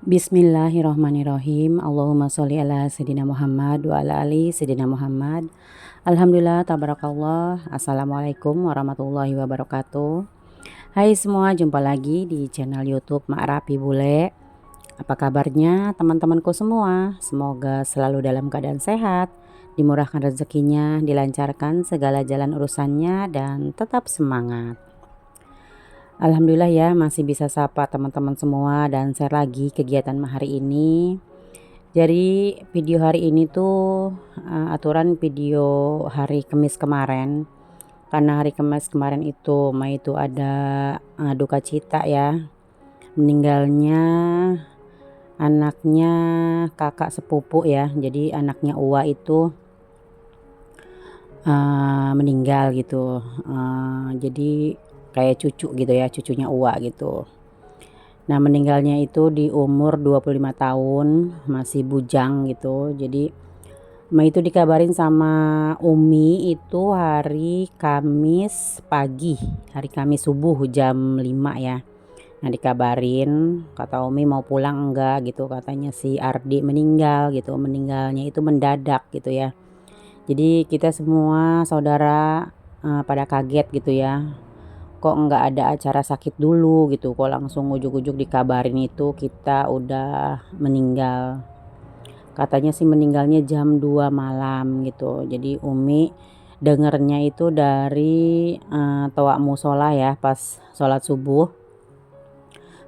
Bismillahirrahmanirrahim. Allahumma sholli ala sayyidina Muhammad wa ala ali sayyidina Muhammad. Alhamdulillah, tabarakallah. Assalamualaikum warahmatullahi wabarakatuh. Hai semua, jumpa lagi di channel YouTube Mak Rapi Bule. Apa kabarnya teman-temanku semua? Semoga selalu dalam keadaan sehat, dimurahkan rezekinya, dilancarkan segala jalan urusannya, dan tetap semangat. Alhamdulillah ya, masih bisa sapa teman-teman semua dan share lagi kegiatan hari ini. Jadi video hari ini tuh aturan video hari Kamis kemarin. Karena hari Kamis kemarin itu itu ada duka cita ya, meninggalnya anaknya kakak sepupu ya. Jadi anaknya Uwa itu meninggal gitu. Jadi kayak cucu gitu ya, cucunya Uwa gitu. Nah, meninggalnya itu di umur 25 tahun, masih bujang gitu. Jadi itu dikabarin sama Umi itu hari Kamis pagi, hari Kamis subuh jam 5 ya. Nah, dikabarin kata Umi mau pulang enggak gitu, katanya si Ardi meninggal gitu. Meninggalnya itu mendadak gitu ya. Jadi kita semua saudara pada kaget gitu ya. Kok nggak ada acara sakit dulu gitu, kok langsung ujuk-ujuk dikabarin itu kita udah meninggal. Katanya sih meninggalnya jam 2 malam gitu. Jadi Umi dengernya itu dari toa musola ya, pas sholat subuh.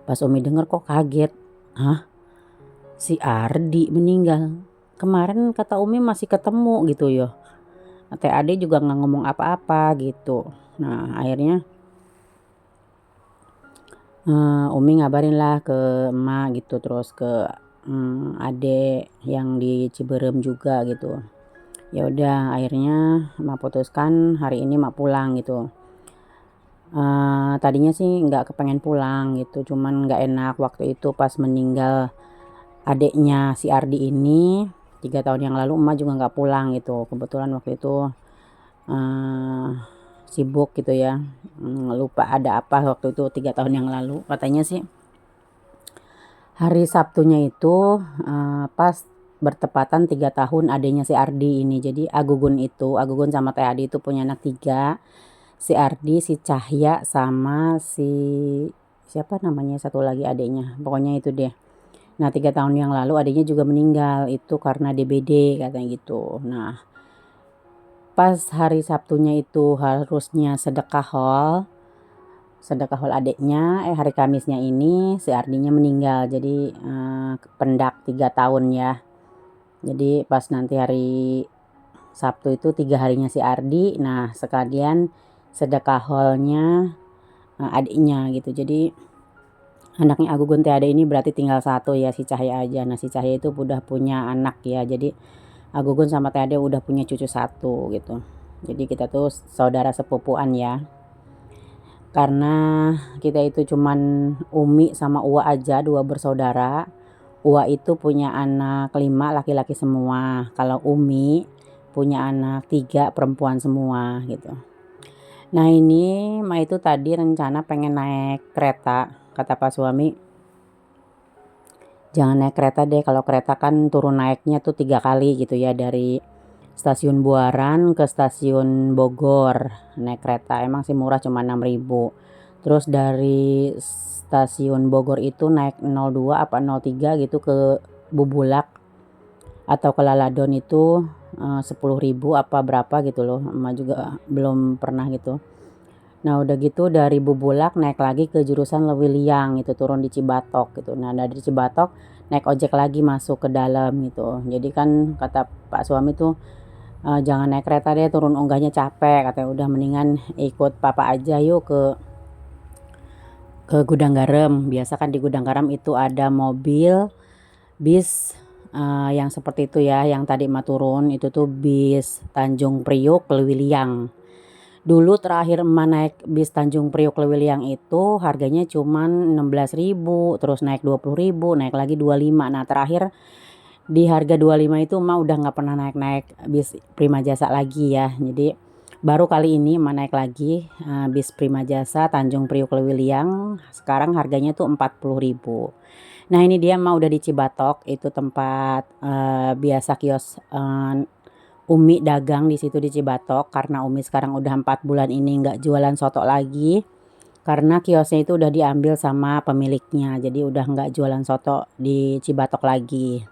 Pas Umi denger kok kaget, hah, si Ardi meninggal. Kemarin kata Umi masih ketemu gitu ya. Teh Ade juga nggak ngomong apa-apa gitu. Nah, akhirnya Umi ngabarin lah ke emak gitu, terus ke adek yang di Ciberem juga gitu. Ya udah, akhirnya emak putuskan hari ini emak pulang gitu. Tadinya sih nggak kepengen pulang gitu, cuman nggak enak waktu itu pas meninggal adeknya si Ardi ini 3 tahun yang lalu. Emak juga nggak pulang gitu, kebetulan waktu itu sibuk gitu ya. Lupa ada apa waktu itu 3 tahun yang lalu. Katanya sih hari Sabtunya itu pas bertepatan 3 tahun adanya si Ardi ini. Jadi Agugun sama Teh Adi itu punya anak 3. Si Ardi, si Cahya, sama si siapa namanya satu lagi adiknya. Pokoknya itu deh. Nah, 3 tahun yang lalu adiknya juga meninggal. Itu karena DBD katanya gitu. Nah, pas hari Sabtunya itu harusnya sedekah adiknya, hari Kamisnya ini si Ardinya meninggal. Jadi pendak 3 tahun ya. Jadi pas nanti hari Sabtu itu 3 harinya si Ardi. Nah, sekalian sedekah holnya adiknya gitu. Jadi anaknya Agugun Teh Ade ini berarti tinggal 1 ya, si Cahya aja. Nah, si Cahya itu udah punya anak ya. Jadi Agugun sama Teh Ade udah punya cucu 1 gitu. Jadi kita tuh saudara sepupuan ya. Karena kita itu cuman Umi sama Uwa aja, 2 bersaudara. Uwa itu punya anak 5 laki-laki semua. Kalau Umi punya anak 3 perempuan semua gitu. Nah, ini itu tadi rencana pengen naik kereta. Kata Pak suami, jangan naik kereta deh, kalau kereta kan turun naiknya tuh 3 kali gitu ya, dari stasiun Buaran ke stasiun Bogor. Naik kereta emang sih murah, cuma 6.000. Terus dari stasiun Bogor itu naik 02 apa 03 gitu ke Bubulak atau ke Laladon itu 10.000 apa berapa gitu loh. Emak juga belum pernah gitu. Nah, udah gitu dari Bubulak naik lagi ke jurusan Lewiliang itu, turun di Cibatok gitu. Nah, dari Cibatok naik ojek lagi masuk ke dalam gitu. Jadi kan kata Pak suami tuh jangan naik kereta deh, turun onggahnya capek, katanya. Udah mendingan ikut papa aja yuk ke Gudang Garam. Biasa kan di Gudang Garam itu ada mobil bis yang seperti itu ya, yang tadi emak turun itu tuh bis Tanjung Priuk Lewiliang. Dulu terakhir emak naik bis Tanjung Priok Lewiliang itu harganya cuman 16.000, terus naik 20.000, naik lagi 25. Nah, terakhir di harga 25 itu emak udah nggak pernah naik bis Prima Jasa lagi ya. Jadi baru kali ini emak naik lagi bis Prima Jasa Tanjung Priok Lewiliang. Sekarang harganya tuh 40.000. Nah ini dia mah udah di Cibatok, itu tempat biasa kios Umi dagang di situ di Cibatok, karena Umi sekarang udah 4 bulan ini nggak jualan soto lagi. Karena kiosnya itu udah diambil sama pemiliknya, jadi udah nggak jualan soto di Cibatok lagi.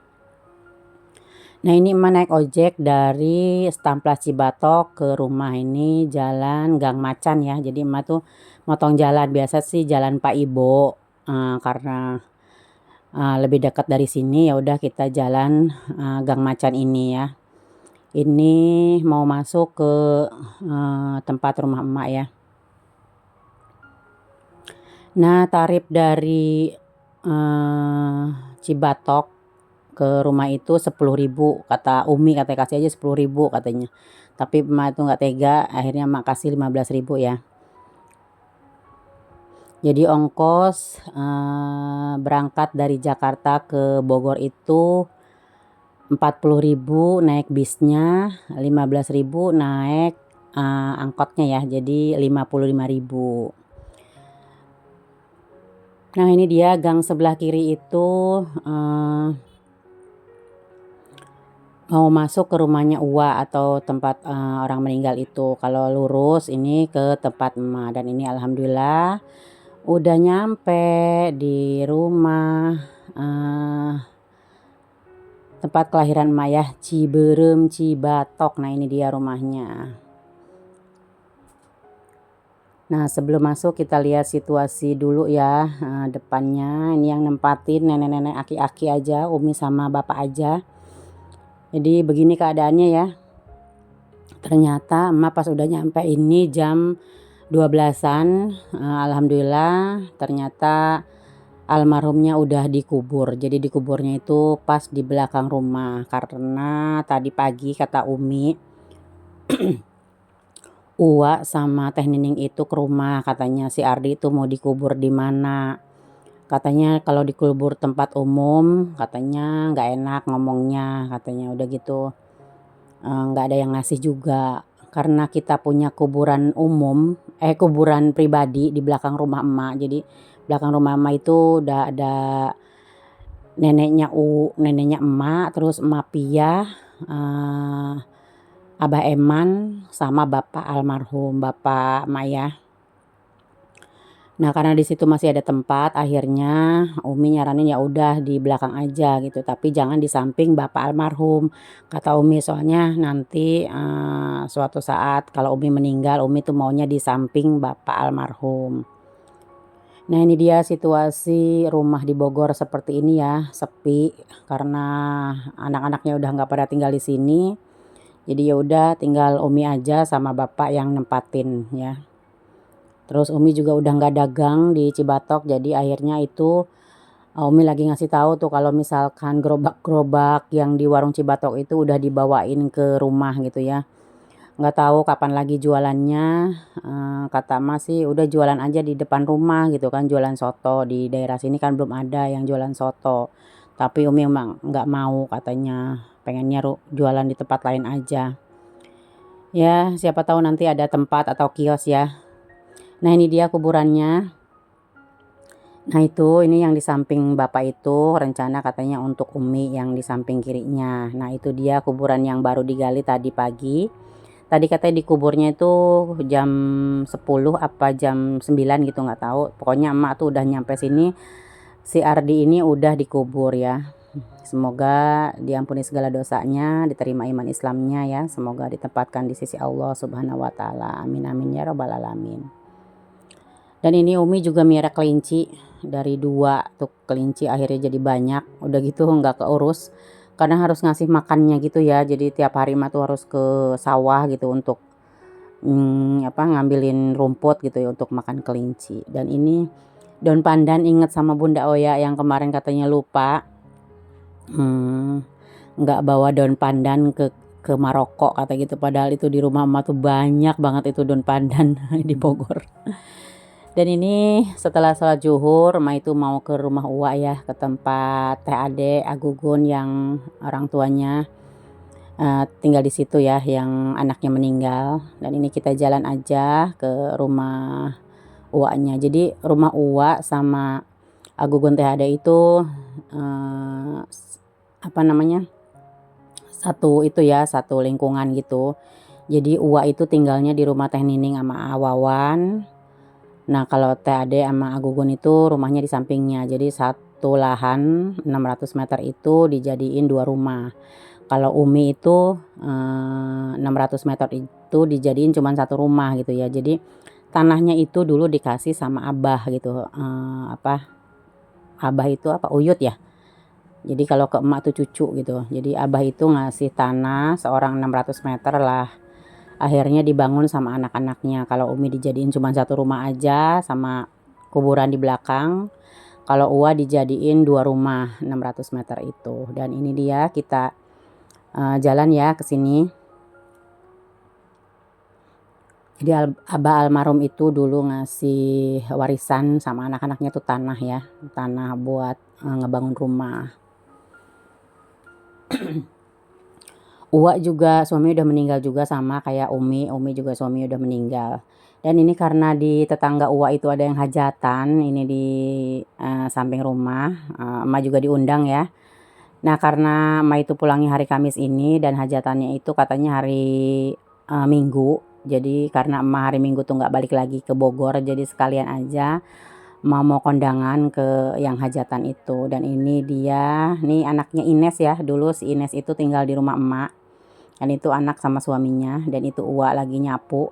Nah ini emak naik ojek dari Stamplas Cibatok ke rumah, ini jalan Gang Macan ya. Jadi emak tuh motong jalan, biasa sih jalan Pak Ibo, karena lebih dekat dari sini ya udah kita jalan Gang Macan ini ya. Ini mau masuk ke tempat rumah emak ya. Nah tarif dari Cibatok ke rumah itu 10.000, kata Umi, katanya kasih aja 10.000 katanya. Tapi emak itu nggak tega, akhirnya emak kasih 15.000 ya. Jadi ongkos berangkat dari Jakarta ke Bogor itu 40.000 naik bisnya, 15.000 naik angkotnya ya, jadi 55.000. Nah ini dia gang sebelah kiri itu mau masuk ke rumahnya Uwa atau tempat orang meninggal itu. Kalau lurus ini ke tempat emak, dan ini alhamdulillah udah nyampe di rumah tempat kelahiran emak ya, Ciberem Cibatok. Nah ini dia rumahnya. Nah sebelum masuk kita lihat situasi dulu ya, depannya ini yang nempatin nenek-nenek aki-aki aja, Umi sama bapak aja. Jadi begini keadaannya ya. Ternyata emak pas udah nyampe ini jam 12-an, alhamdulillah ternyata almarhumnya udah dikubur. Jadi dikuburnya itu pas di belakang rumah, karena tadi pagi kata Umi Uwa sama Teh Nining itu ke rumah, katanya si Ardi itu mau dikubur di mana. Katanya kalau dikubur tempat umum katanya nggak enak ngomongnya, katanya udah gitu nggak ada yang ngasih juga, karena kita punya kuburan umum kuburan pribadi di belakang rumah emak. Jadi belakang rumah emak itu udah ada neneknya emak, terus emak Piyah, Abah Eman sama bapak almarhum bapak Maya. Nah karena di situ masih ada tempat, akhirnya Umi nyaranin ya udah di belakang aja gitu, tapi jangan di samping bapak almarhum, kata Umi, soalnya nanti suatu saat kalau Umi meninggal, Umi tuh maunya di samping bapak almarhum. Nah ini dia situasi rumah di Bogor seperti ini ya, sepi karena anak-anaknya udah nggak pada tinggal di sini. Jadi ya udah tinggal Umi aja sama bapak yang nempatin ya. Terus Umi juga udah nggak dagang di Cibatok, jadi akhirnya itu Umi lagi ngasih tahu tuh kalau misalkan gerobak-gerobak yang di warung Cibatok itu udah dibawain ke rumah gitu ya. Nggak tahu kapan lagi jualannya. Kata Mas sih udah jualan aja di depan rumah gitu kan, jualan soto. Di daerah sini kan belum ada yang jualan soto. Tapi Umi emang nggak mau, katanya pengennya jualan di tempat lain aja. Ya siapa tahu nanti ada tempat atau kios ya. Nah ini dia kuburannya. Nah itu ini yang di samping bapak itu rencana katanya untuk Umi yang di samping kirinya. Nah itu dia kuburan yang baru digali tadi pagi. Tadi katanya dikuburnya itu jam 10 apa jam 9 gitu nggak tahu. Pokoknya emak tuh udah nyampe sini, si Ardi ini udah dikubur ya. Semoga diampuni segala dosanya, diterima iman Islamnya ya. Semoga ditempatkan di sisi Allah Subhanahu wa taala. Amin amin ya robbal alamin. Dan ini Umi juga miara kelinci, dari 2 tuh kelinci akhirnya jadi banyak. Udah gitu nggak keurus karena harus ngasih makannya gitu ya. Jadi tiap hari mah tuh harus ke sawah gitu untuk ngambilin rumput gitu ya untuk makan kelinci. Dan ini daun pandan, inget sama Bunda Oya yang kemarin katanya lupa nggak bawa daun pandan ke Maroko kata gitu, padahal itu di rumah emak tuh banyak banget itu daun pandan di Bogor. Dan ini setelah sholat zuhur, emak itu mau ke rumah Uwa ya, ke tempat Teh Ade Agugun yang orang tuanya tinggal di situ ya, yang anaknya meninggal. Dan ini kita jalan aja ke rumah Uwanya. Jadi rumah Uwa sama Agugun Teh Ade itu apa namanya, satu itu ya, satu lingkungan gitu. Jadi Uwa itu tinggalnya di rumah Teh Nining sama Wawan. Nah kalau Teh Ade sama Agugun itu rumahnya di sampingnya. Jadi satu lahan 600 meter itu dijadiin 2 rumah. Kalau Umi itu 600 meter itu dijadiin cuma 1 rumah gitu ya. Jadi tanahnya itu dulu dikasih sama Abah gitu. Abah itu Uyut ya. Jadi kalau ke emak tuh cucu gitu. Jadi Abah itu ngasih tanah seorang 600 meter lah. Akhirnya dibangun sama anak-anaknya. Kalau Umi dijadiin cuma 1 rumah aja sama kuburan di belakang. Kalau Uwa dijadiin 2 rumah 600 meter itu. Dan ini dia kita jalan ya ke sini. Jadi Abah almarhum itu dulu ngasih warisan sama anak-anaknya tuh tanah ya. Tanah buat ngebangun rumah. Uwa juga suami udah meninggal juga sama kayak Umi juga suami udah meninggal. Dan ini karena di tetangga Uwa itu ada yang hajatan, ini di samping rumah, emak juga diundang ya. Nah karena emak itu pulangnya hari Kamis ini dan hajatannya itu katanya hari Minggu. Jadi karena emak hari Minggu tuh nggak balik lagi ke Bogor, jadi sekalian aja mau kondangan ke yang hajatan itu. Dan ini dia, nih anaknya Ines ya, dulu si Ines itu tinggal di rumah emak. Dan itu anak sama suaminya, dan itu Uwa lagi nyapu.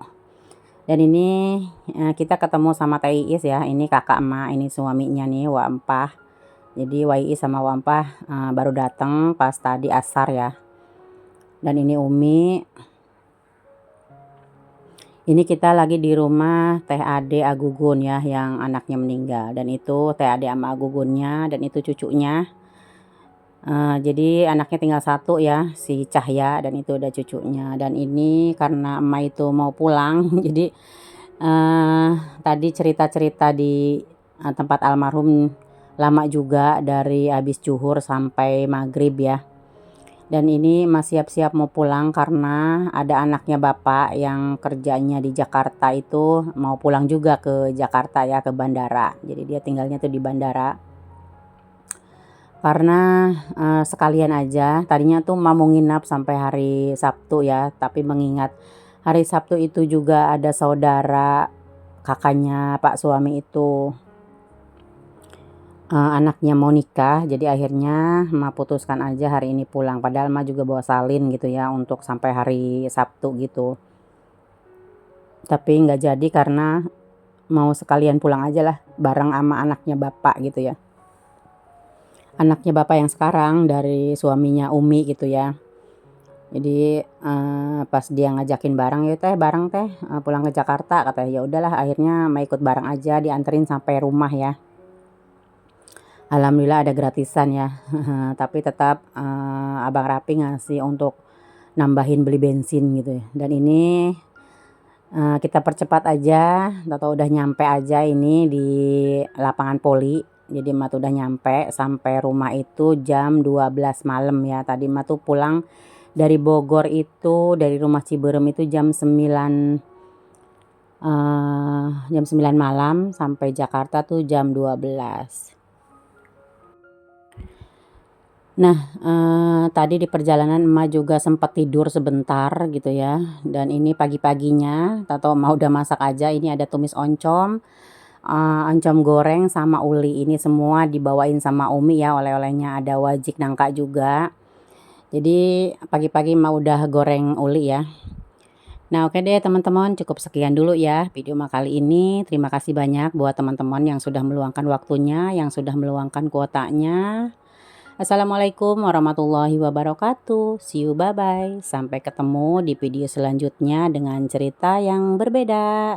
Dan ini kita ketemu sama Teh Iis ya, ini kakak emak, ini suaminya nih Wa Empah. Jadi Wa Iis sama Wa Empah baru datang pas tadi asar ya. Dan ini Umi. Ini kita lagi di rumah Teh Ade Agugun ya, yang anaknya meninggal. Dan itu Teh Ade sama Agugunnya, dan itu cucunya. Jadi anaknya tinggal 1 ya, si Cahya, dan itu udah cucunya. Dan ini karena emak itu mau pulang, jadi tadi cerita-cerita di tempat almarhum lama juga dari habis zuhur sampai maghrib ya. Dan ini masih siap-siap mau pulang karena ada anaknya bapak yang kerjanya di Jakarta itu mau pulang juga ke Jakarta ya, ke bandara. Jadi dia tinggalnya tuh di bandara. Karena sekalian aja, tadinya tuh mau nginap sampai hari Sabtu ya, tapi mengingat hari Sabtu itu juga ada saudara kakaknya Pak suami itu anaknya mau nikah, jadi akhirnya emak putuskan aja hari ini pulang. Padahal emak juga bawa salin gitu ya untuk sampai hari Sabtu gitu. Tapi nggak jadi karena mau sekalian pulang aja lah bareng sama anaknya bapak gitu ya. Anaknya bapak yang sekarang dari suaminya Umi gitu ya. Jadi pas dia ngajakin bareng, "Yuk Teh, bareng Teh pulang ke Jakarta," katanya. Ya udahlah akhirnya emak ikut bareng aja, dianterin sampai rumah ya. Alhamdulillah ada gratisan ya. Tapi tetap Abang Rapi ngasih untuk nambahin beli bensin gitu ya. Dan ini kita percepat aja, atau udah nyampe aja ini di lapangan poli. Jadi emak tuh udah nyampe sampai rumah itu jam 12 malam ya. Tadi emak tuh pulang dari Bogor itu, dari rumah Ciberem itu jam 9 malam sampai Jakarta tuh jam 12. Nah tadi di perjalanan emak juga sempat tidur sebentar gitu ya. Dan ini pagi-paginya atau emak udah masak aja, ini ada tumis oncom, oncom goreng sama uli. Ini semua dibawain sama Umi ya, oleh-olehnya ada wajik nangka juga. Jadi pagi-pagi emak udah goreng uli ya. Nah oke deh teman-teman, cukup sekian dulu ya video emak kali ini. Terima kasih banyak buat teman-teman yang sudah meluangkan waktunya, yang sudah meluangkan kuotanya. Assalamualaikum warahmatullahi wabarakatuh. See you, bye-bye. Sampai ketemu di video selanjutnya dengan cerita yang berbeda.